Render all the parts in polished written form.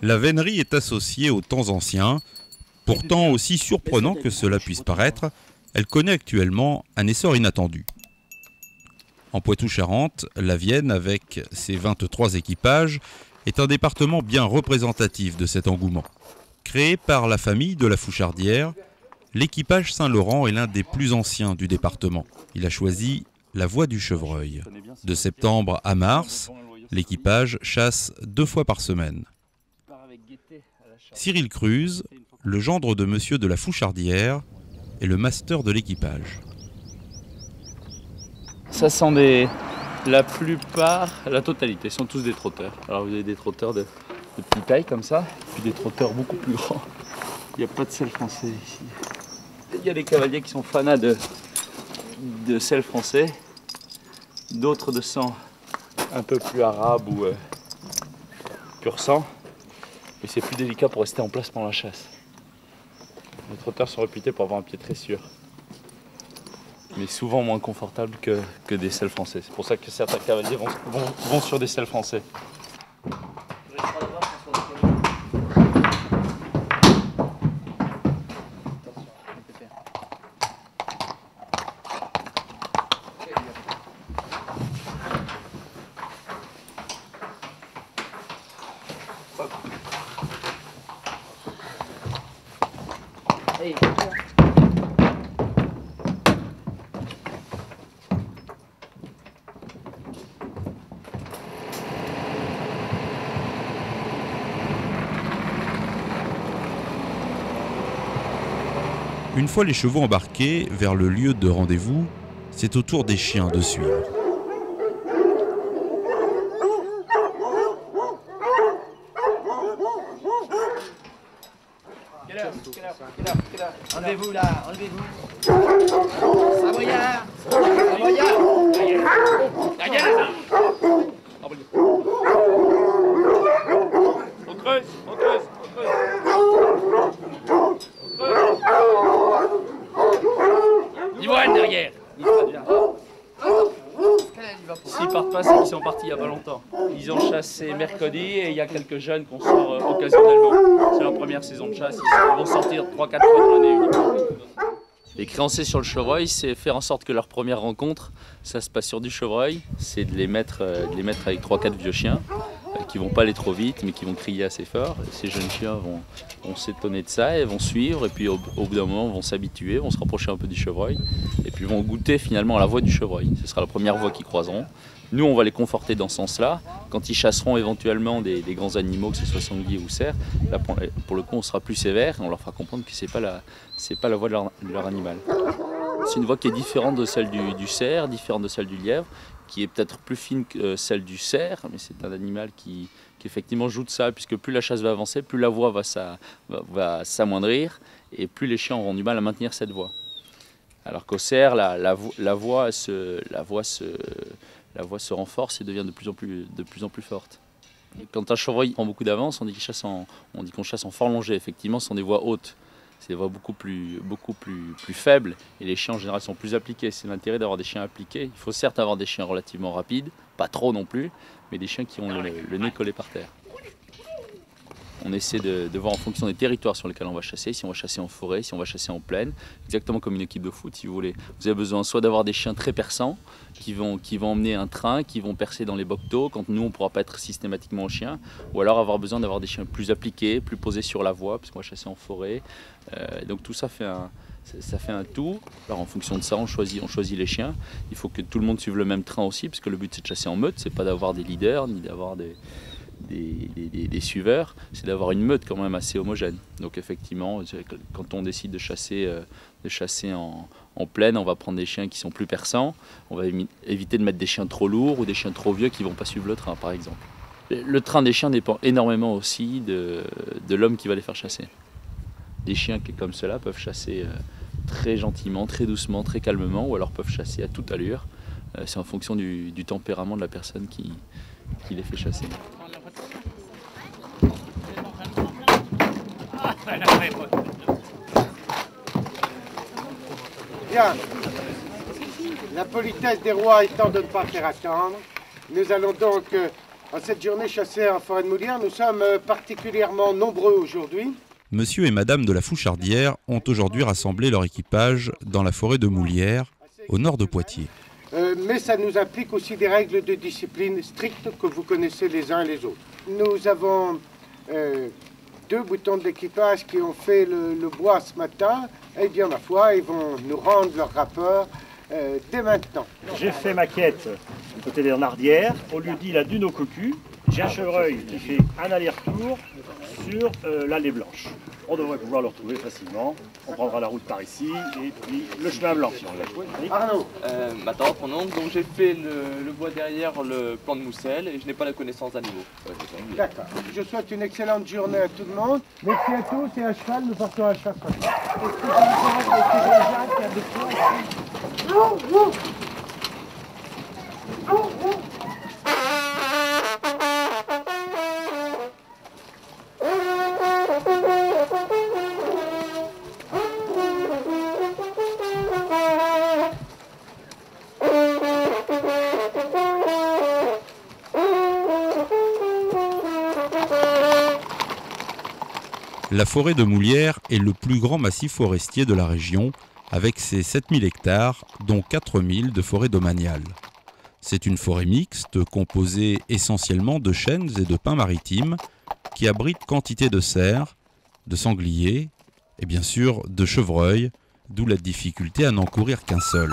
La vénerie est associée aux temps anciens. Pourtant, aussi surprenant que cela puisse paraître, elle connaît actuellement un essor inattendu. En Poitou-Charentes, la Vienne, avec ses 23 équipages, est un département bien représentatif de cet engouement. Créé par la famille de la Fouchardière, l'équipage Saint-Laurent est l'un des plus anciens du département. Il a choisi la voie du chevreuil. De septembre à mars, l'équipage chasse 2 fois par semaine. Cyril Cruz, le gendre de monsieur de la Fouchardière, est le master de l'équipage. Ça sent la plupart, la totalité, sont tous des trotteurs. Alors vous avez des trotteurs de petite taille comme ça, puis des trotteurs beaucoup plus grands. Il n'y a pas de sel français ici. Il y a des cavaliers qui sont fanats de sel français, d'autres de sang un peu plus arabe ou pur sang. Mais c'est plus délicat pour rester en place pendant la chasse. Les trotteurs sont réputés pour avoir un pied très sûr, mais souvent moins confortable que des selles français. C'est pour ça que certains cavaliers vont sur des selles français. Une fois les chevaux embarqués vers le lieu de rendez-vous, c'est au tour des chiens de suivre. Enlevez-vous là, enlevez-vous. Savoyard, Savoyard. On creuse, on creuse, on creuse. Ivoine derrière. S'ils partent pas, c'est qu'ils sont partis il y a pas longtemps. Ils ont chassé mercredi et il y a quelques jeunes qu'on sort occasionnellement. C'est leur première saison de chasse, ils vont sortir 3-4 fois dans l'année uniquement. Les créanciers sur le chevreuil, c'est faire en sorte que leur première rencontre, ça se passe sur du chevreuil, c'est de les mettre avec 3-4 vieux chiens qui vont pas aller trop vite mais qui vont crier assez fort. Et ces jeunes chiens vont s'étonner de ça et vont suivre et puis au bout d'un moment vont s'habituer, vont se rapprocher un peu du chevreuil et puis vont goûter finalement à la voix du chevreuil. Ce sera la première voix qu'ils croiseront. Nous on va les conforter dans ce sens-là. Quand ils chasseront éventuellement des grands animaux, que ce soit sanglier ou cerf, là pour le coup on sera plus sévère et on leur fera comprendre que c'est pas la voix de leur animal. C'est une voix qui est différente de celle du cerf, différente de celle du lièvre, qui est peut-être plus fine que celle du cerf, mais c'est un animal qui effectivement joue de ça, puisque plus la chasse va avancer, plus la voix va s'amoindrir, et plus les chiens auront du mal à maintenir cette voix. Alors qu'au cerf, la voix se renforce et devient de plus en plus forte. Et quand un chevreuil prend beaucoup d'avance, on dit qu'on chasse en fort longé. Effectivement, ce sont des voix hautes. C'est des voix beaucoup plus faibles et les chiens en général sont plus appliqués. C'est l'intérêt d'avoir des chiens appliqués. Il faut certes avoir des chiens relativement rapides, pas trop non plus, mais des chiens qui ont le nez collé par terre. On essaie de voir en fonction des territoires sur lesquels on va chasser, si on va chasser en forêt, si on va chasser en plaine, exactement comme une équipe de foot si vous voulez. Vous avez besoin soit d'avoir des chiens très perçants, qui vont emmener un train, qui vont percer dans les bocteaux, quand nous on ne pourra pas être systématiquement aux chiens, ou alors avoir besoin d'avoir des chiens plus appliqués, plus posés sur la voie, puisqu'on va chasser en forêt. Donc tout ça fait un tout. Alors en fonction de ça, on choisit les chiens. Il faut que tout le monde suive le même train aussi, parce que le but c'est de chasser en meute, c'est pas d'avoir des leaders, ni d'avoir des suiveurs, c'est d'avoir une meute quand même assez homogène. Donc effectivement, quand on décide de chasser en plaine, on va prendre des chiens qui sont plus perçants, on va éviter de mettre des chiens trop lourds ou des chiens trop vieux qui ne vont pas suivre le train par exemple. Le train des chiens dépend énormément aussi de l'homme qui va les faire chasser. Des chiens qui comme cela peuvent chasser très gentiment, très doucement, très calmement, ou alors peuvent chasser à toute allure. C'est en fonction du tempérament de la personne qui les fait chasser. Bien. La politesse des rois étant de ne pas faire attendre, nous allons donc En cette journée chassée en forêt de Moulières, nous sommes particulièrement nombreux aujourd'hui. Monsieur et Madame de la Fouchardière ont aujourd'hui rassemblé leur équipage dans la forêt de Moulières, au nord de Poitiers. Mais ça nous implique aussi des règles de discipline strictes que vous connaissez les uns et les autres. Nous avons 2 boutons de l'équipage qui ont fait le bois ce matin. Et bien, ma foi, ils vont nous rendre leur rapport dès maintenant. J'ai fait ma quête du côté des Nardières, au lieu-dit la dune au cocu. J'ai un chevreuil qui fait un aller-retour sur l'allée blanche. On devrait pouvoir le retrouver facilement. On prendra la route par ici et puis le chemin blanc. Si on l'a. Arnaud. Ma tante, mon oncle, donc j'ai fait le bois derrière le plan de Moussel et je n'ai pas la connaissance à niveau. D'accord. Je souhaite une excellente journée à tout le monde. Merci à tous et à cheval, nous partons à chasse. La forêt de Moulières est le plus grand massif forestier de la région, avec ses 7000 hectares, dont 4000 de forêt domaniale. C'est une forêt mixte, composée essentiellement de chênes et de pins maritimes, qui abrite quantité de cerfs, de sangliers et bien sûr de chevreuils, d'où la difficulté à n'en courir qu'un seul.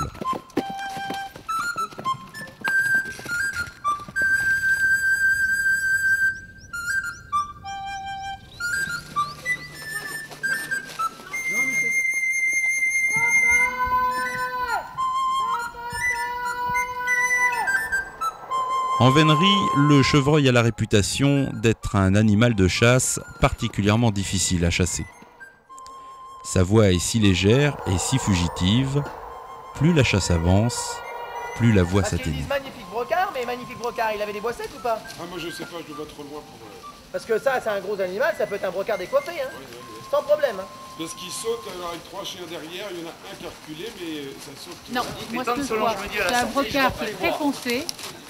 En vénerie, le chevreuil a la réputation d'être un animal de chasse particulièrement difficile à chasser. Sa voix est si légère et si fugitive, plus la chasse avance, plus la voix s'atténue. Magnifique brocard, mais magnifique brocard, il avait des bois secs ou pas? Ah, moi je sais pas, je le vois trop loin pour... Parce que ça, c'est un gros animal, ça peut être un brocard décoiffé, hein. Oui. Sans problème, hein. Parce qu'il saute avec 3 chiens derrière, il y en a un qui a reculé, mais ça saute. Non, moi ce que je vois, c'est un brocard qui est très foncé,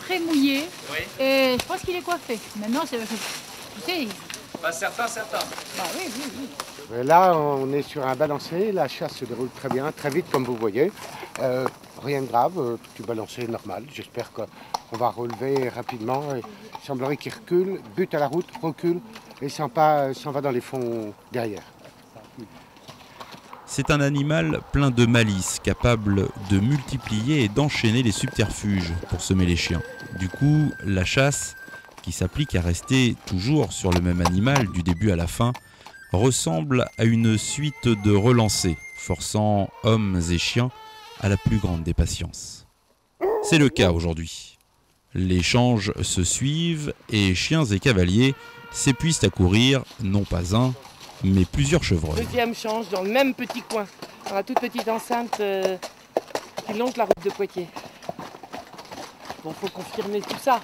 très mouillé, et je pense qu'il est coiffé. Maintenant, c'est... Tu sais... Bah, certains. Bah oui. Là, on est sur un balancier, la chasse se déroule très bien, très vite comme vous voyez. Rien de grave, du balancier normal. J'espère qu'on va relever rapidement. Il semblerait qu'il recule, bute à la route, recule et s'en va dans les fonds derrière. C'est un animal plein de malice, capable de multiplier et d'enchaîner les subterfuges pour semer les chiens. Du coup, la chasse, qui s'applique à rester toujours sur le même animal du début à la fin, ressemble à une suite de relancers, forçant hommes et chiens à la plus grande des patiences. C'est le cas aujourd'hui. Les changes se suivent et chiens et cavaliers s'épuisent à courir, non pas un, mais plusieurs chevreuils. Deuxième change dans le même petit coin, dans la toute petite enceinte qui longe la route de Poitiers. Bon, faut confirmer tout ça.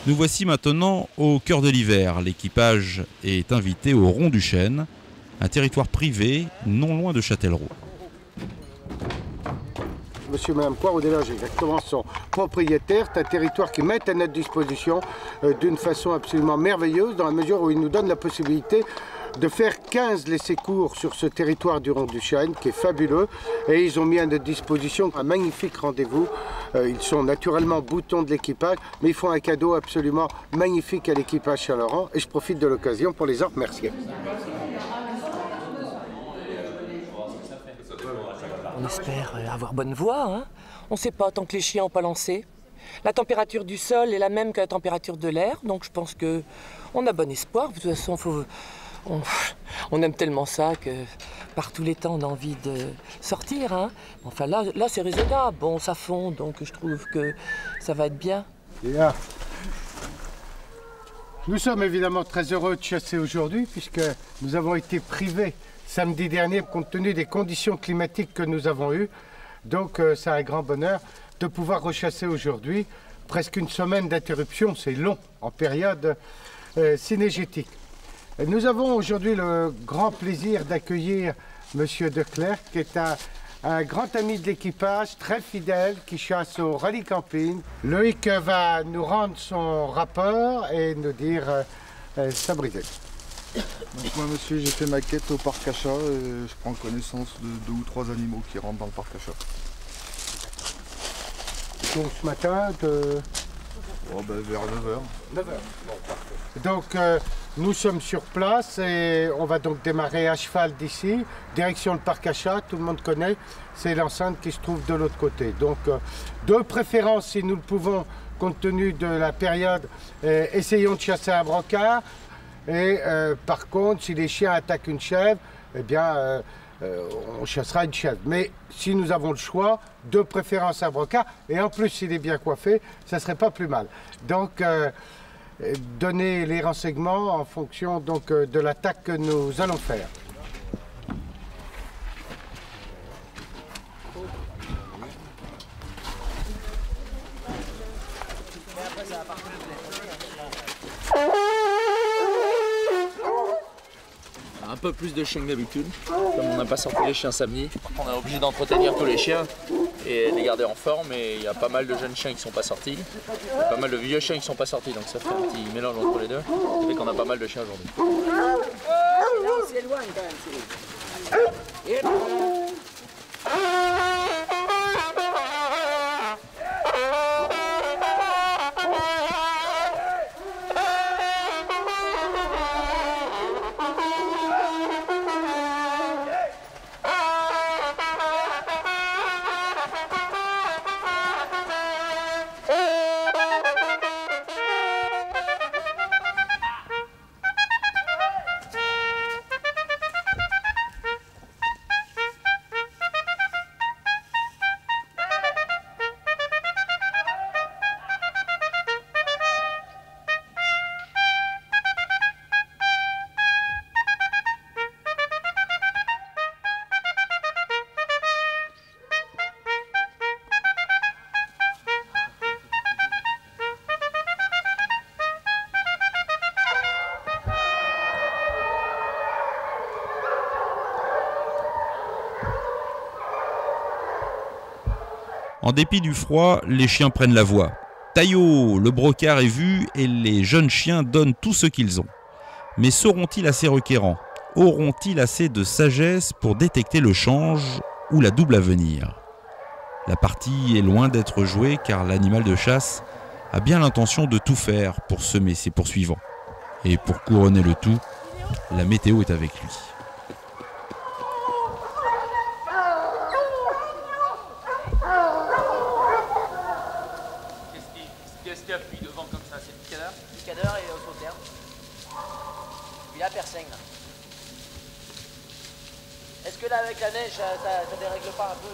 Nous voici maintenant au cœur de l'hiver. L'équipage est invité au Rond du Chêne, un territoire privé non loin de Châtellerault. Monsieur et Madame Poireau-Deslanges, exactement son propriétaire. C'est un territoire qui met à notre disposition d'une façon absolument merveilleuse, dans la mesure où il nous donne la possibilité de faire 15 laissés-cours sur ce territoire du Rond du Chêne, qui est fabuleux. Et ils ont mis à notre disposition un magnifique rendez-vous. Ils sont naturellement boutons de l'équipage, mais ils font un cadeau absolument magnifique à l'équipage Saint-Laurent. Et je profite de l'occasion pour les en remercier. On espère avoir bonne voie, hein. On ne sait pas tant que les chiens n'ont pas lancé. La température du sol est la même que la température de l'air, donc je pense qu'on a bon espoir. De toute façon, on aime tellement ça que par tous les temps on a envie de sortir, hein. Enfin là c'est raisonnable, bon ça fond, donc je trouve que ça va être bien. Bien. Nous sommes évidemment très heureux de chasser aujourd'hui puisque nous avons été privés samedi dernier compte tenu des conditions climatiques que nous avons eues. Donc c'est un grand bonheur de pouvoir rechasser aujourd'hui. Presque une semaine d'interruption, c'est long en période cynégétique. Nous avons aujourd'hui le grand plaisir d'accueillir Monsieur Declercq, qui est un grand ami de l'équipage, très fidèle, qui chasse au rallye camping. Loïc va nous rendre son rapport et nous dire sa brisée. Donc moi monsieur, j'ai fait ma quête au parc Achat et je prends connaissance de 2 ou 3 animaux qui rentrent dans le parc Achat. Donc ce matin, vers 9h. 9h. Bon, parfait. Donc nous sommes sur place et on va donc démarrer à cheval d'ici, direction le parc Achat, tout le monde connaît, c'est l'enceinte qui se trouve de l'autre côté. Donc de préférence, si nous le pouvons, compte tenu de la période, essayons de chasser un brocard. Et par contre, si les chiens attaquent une chèvre, eh bien on chassera une chèvre. Mais si nous avons le choix, de préférence un brocard, et en plus s'il est bien coiffé, ça ne serait pas plus mal. Donc donner les renseignements en fonction donc, de l'attaque que nous allons faire. Un peu plus de chiens que d'habitude, comme on n'a pas sorti les chiens samedi, on est obligé d'entretenir tous les chiens et de les garder en forme, et il y a pas mal de jeunes chiens qui ne sont pas sortis, il y a pas mal de vieux chiens qui ne sont pas sortis, donc ça fait un petit mélange entre les deux, ça fait qu'on a pas mal de chiens aujourd'hui. On s'éloigne quand même. En dépit du froid, les chiens prennent la voie. Taillot, le brocard est vu et les jeunes chiens donnent tout ce qu'ils ont. Mais seront-ils assez requérants? Auront-ils assez de sagesse pour détecter le change ou la double à venir? La partie est loin d'être jouée car l'animal de chasse a bien l'intention de tout faire pour semer ses poursuivants. Et pour couronner le tout, la météo est avec lui. Qu'est-ce qu'il y a puis devant comme ça? C'est le picadeur? Le picadeur et au sauterne. Puis la persaigne là. Est-ce que là avec la neige ça dérègle pas un peu?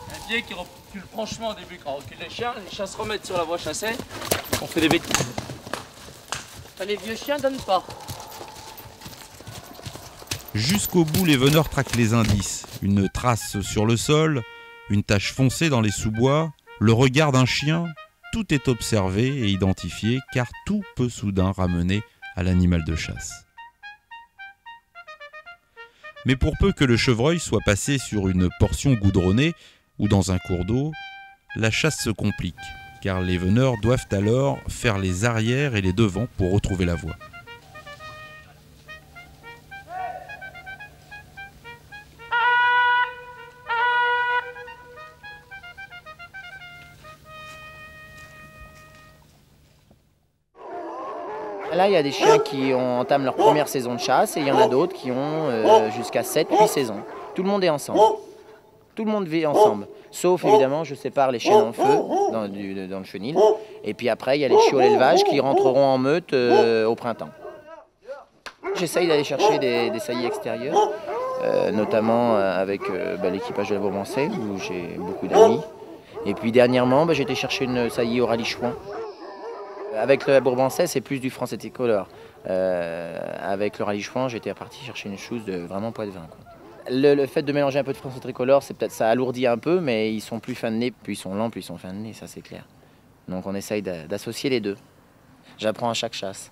Un biais qui recule franchement au début. Quand on recule les chiens se remettent sur la voie chassée, on fait des bêtises. Les vieux chiens donnent pas. Jusqu'au bout, les veneurs traquent les indices. Une trace sur le sol, une tache foncée dans les sous-bois, le regard d'un chien, tout est observé et identifié car tout peut soudain ramener à l'animal de chasse. Mais pour peu que le chevreuil soit passé sur une portion goudronnée ou dans un cours d'eau, la chasse se complique, car les veneurs doivent alors faire les arrières et les devants pour retrouver la voie. Là, il y a des chiens qui entament leur première saison de chasse et il y en a d'autres qui ont jusqu'à 7-8 saisons. Tout le monde est ensemble. Tout le monde vit ensemble. Sauf, évidemment, je sépare les chiens en feu dans le chenil. Et puis après, il y a les chiots à l'élevage qui rentreront en meute au printemps. J'essaye d'aller chercher des saillies extérieures, notamment avec l'équipage de la Bourbancais, où j'ai beaucoup d'amis. Et puis dernièrement, j'ai été chercher une saillie au rallye Chouan. Avec la Bourbancais, c'est plus du Français tricolore. Avec le rallye Chouan, j'étais parti chercher une chose de vraiment poids de vin, quoi. Le fait de mélanger un peu de français tricolore, c'est peut-être ça alourdit un peu, mais ils sont plus fins de nez, plus ils sont lents, plus ils sont fins de nez, ça c'est clair. Donc on essaye d'associer les deux. J'apprends à chaque chasse.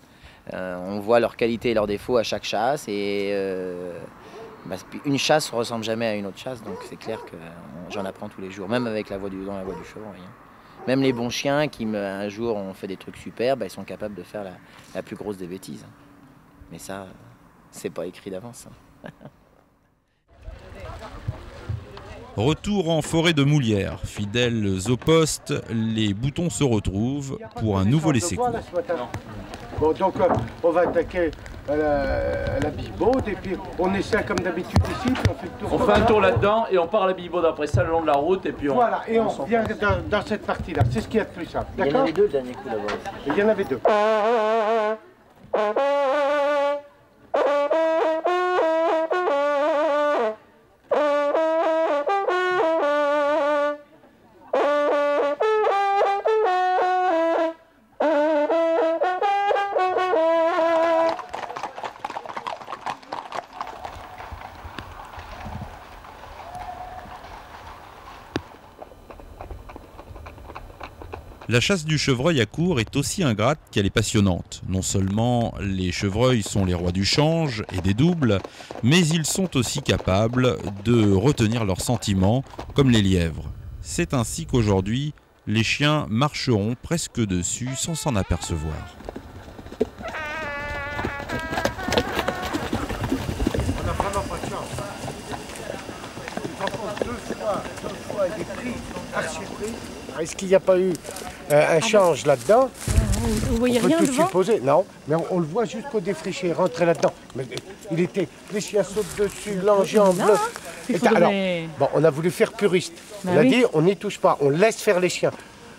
On voit leurs qualités et leurs défauts à chaque chasse, et une chasse ne ressemble jamais à une autre chasse, donc c'est clair que j'en apprends tous les jours, même avec dans la voie du chevreuil. Même les bons chiens qui un jour ont fait des trucs super, ils sont capables de faire la plus grosse des bêtises. Mais ça, c'est pas écrit d'avance. Retour en forêt de Moulières. Fidèles au poste, les boutons se retrouvent pour un nouveau laisser-cours. Bon, donc on va attaquer la bibaude et puis on essaie comme d'habitude ici. Puis on fait, on fait un tour là-dedans et on part à la bibaude après ça le long de la route et puis on... Voilà, et on vient dans cette partie-là. C'est ce qu'il y a de plus simple. Il y en avait deux le dernier coup d'abord. Il y en avait deux. La chasse du chevreuil à court est aussi ingrate qu'elle est passionnante. Non seulement les chevreuils sont les rois du change et des doubles, mais ils sont aussi capables de retenir leurs sentiments, comme les lièvres. C'est ainsi qu'aujourd'hui, les chiens marcheront presque dessus sans s'en apercevoir. On n'a vraiment pas de chance. Deux fois, il est pris, archi pris. Est-ce qu'il n'y a pas eu un change là-dedans? Vous voyez rien devant? Supposer. Non, mais on le voit jusqu'au défriché, rentrer là-dedans. Mais les chiens sautent dessus, l'enjambe. Alors, bon, on a voulu faire puriste. On a dit, on n'y touche pas, on laisse faire les chiens.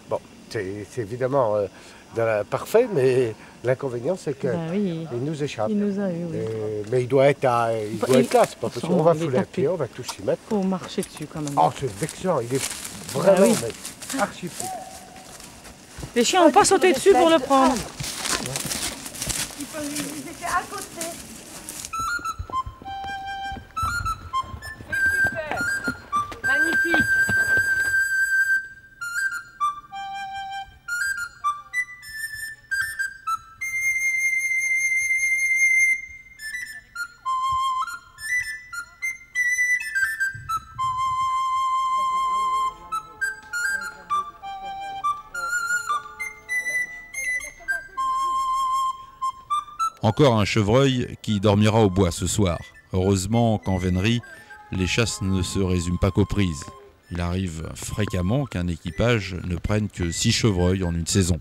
Bon, c'est évidemment parfait, mais l'inconvénient, c'est qu'il nous échappe. Il nous a eu, oui. Mais il doit être là, c'est pas possible. On va fouler un pied, on va tous s'y mettre. Faut marcher dessus quand même. Oh, c'est vexant, il est vraiment archi pris. Les chiens n'ont pas sauté dessus pour le prendre. Ils étaient à côté. Super. Magnifique. Encore un chevreuil qui dormira au bois ce soir. Heureusement qu'en vénerie, les chasses ne se résument pas qu'aux prises. Il arrive fréquemment qu'un équipage ne prenne que 6 chevreuils en une saison.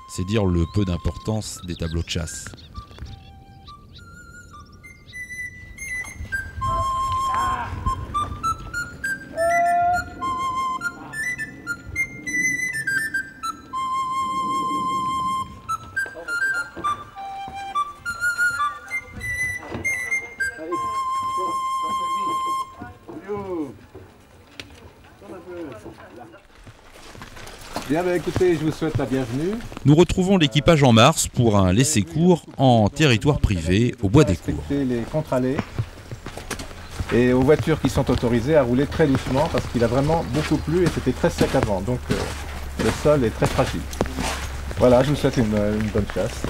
C'est dire le peu d'importance des tableaux de chasse. Bien, écoutez, je vous souhaite la bienvenue. Nous retrouvons l'équipage en marche pour un laisser-cours en territoire privé au Bois des Cours. Les contre-allées et aux voitures qui sont autorisées à rouler très doucement parce qu'il a vraiment beaucoup plu et c'était très sec avant, donc le sol est très fragile. Voilà, je vous souhaite une bonne chasse.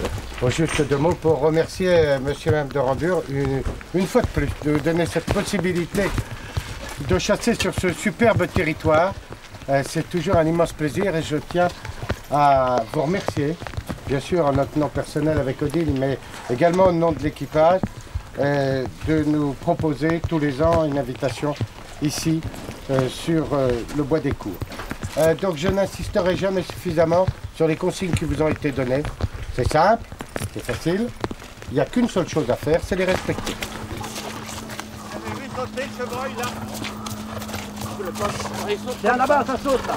Bon, juste deux mots pour remercier monsieur et madame de Rambure une fois de plus de donner cette possibilité de chasser sur ce superbe territoire. C'est toujours un immense plaisir et je tiens à vous remercier, bien sûr en notre nom personnel avec Odile, mais également au nom de l'équipage, de nous proposer tous les ans une invitation ici sur le Bois des Cours. Donc je n'insisterai jamais suffisamment sur les consignes qui vous ont été données. C'est simple, c'est facile, il n'y a qu'une seule chose à faire, c'est les respecter. Tiens, là-bas, ça saute là.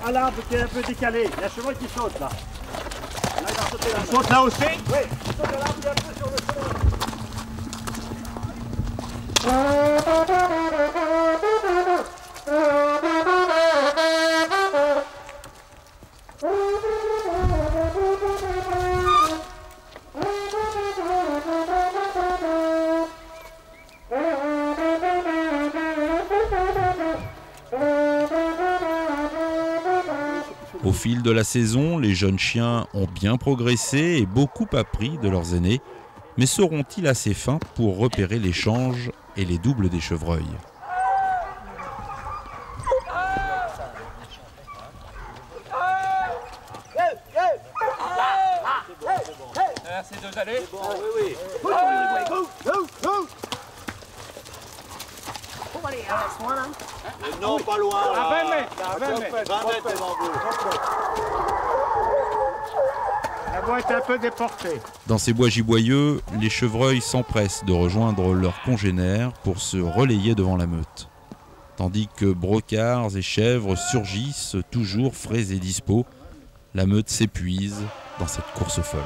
À l'arbre qui est un peu décalé. Il y a un chevreuil qui saute là. Là, il va sauter là. Il saute là aussi? Oui, il saute à l'arbre qui est un peu sur le chevreuil. Au fil de la saison, les jeunes chiens ont bien progressé et beaucoup appris de leurs aînés, mais seront-ils assez fins pour repérer les changes et les doubles des chevreuils? C'est deux allées. Bon, oui. Non, pas loin. À 20 mètres. À 20 mètres devant vous. La voie est un peu déportée. Dans ces bois giboyeux, les chevreuils s'empressent de rejoindre leurs congénères pour se relayer devant la meute. Tandis que brocards et chèvres surgissent toujours frais et dispos, la meute s'épuise dans cette course folle.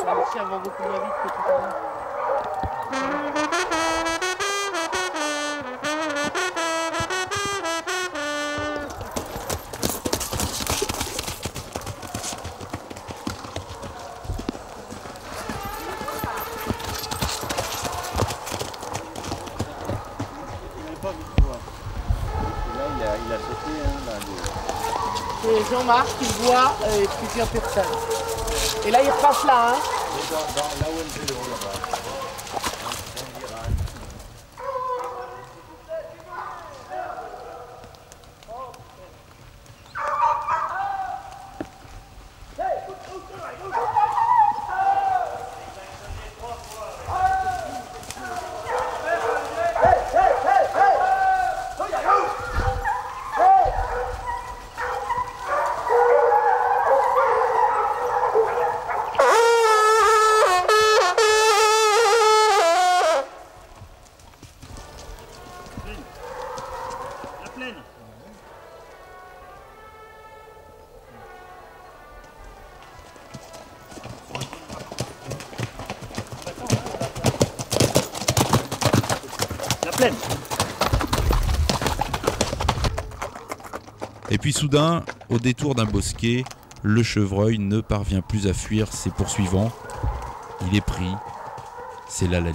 Les chiens vont beaucoup moins vite que tout à l'heure. Il a sauté, hein, C'est Jean-Marc qui le voit et plusieurs personnes. Et là, il repasse là, hein. là où elle fait le haut, là-bas. Plaine. Et puis soudain, au détour d'un bosquet, le chevreuil ne parvient plus à fuir ses poursuivants. Il est pris, c'est l'hallali.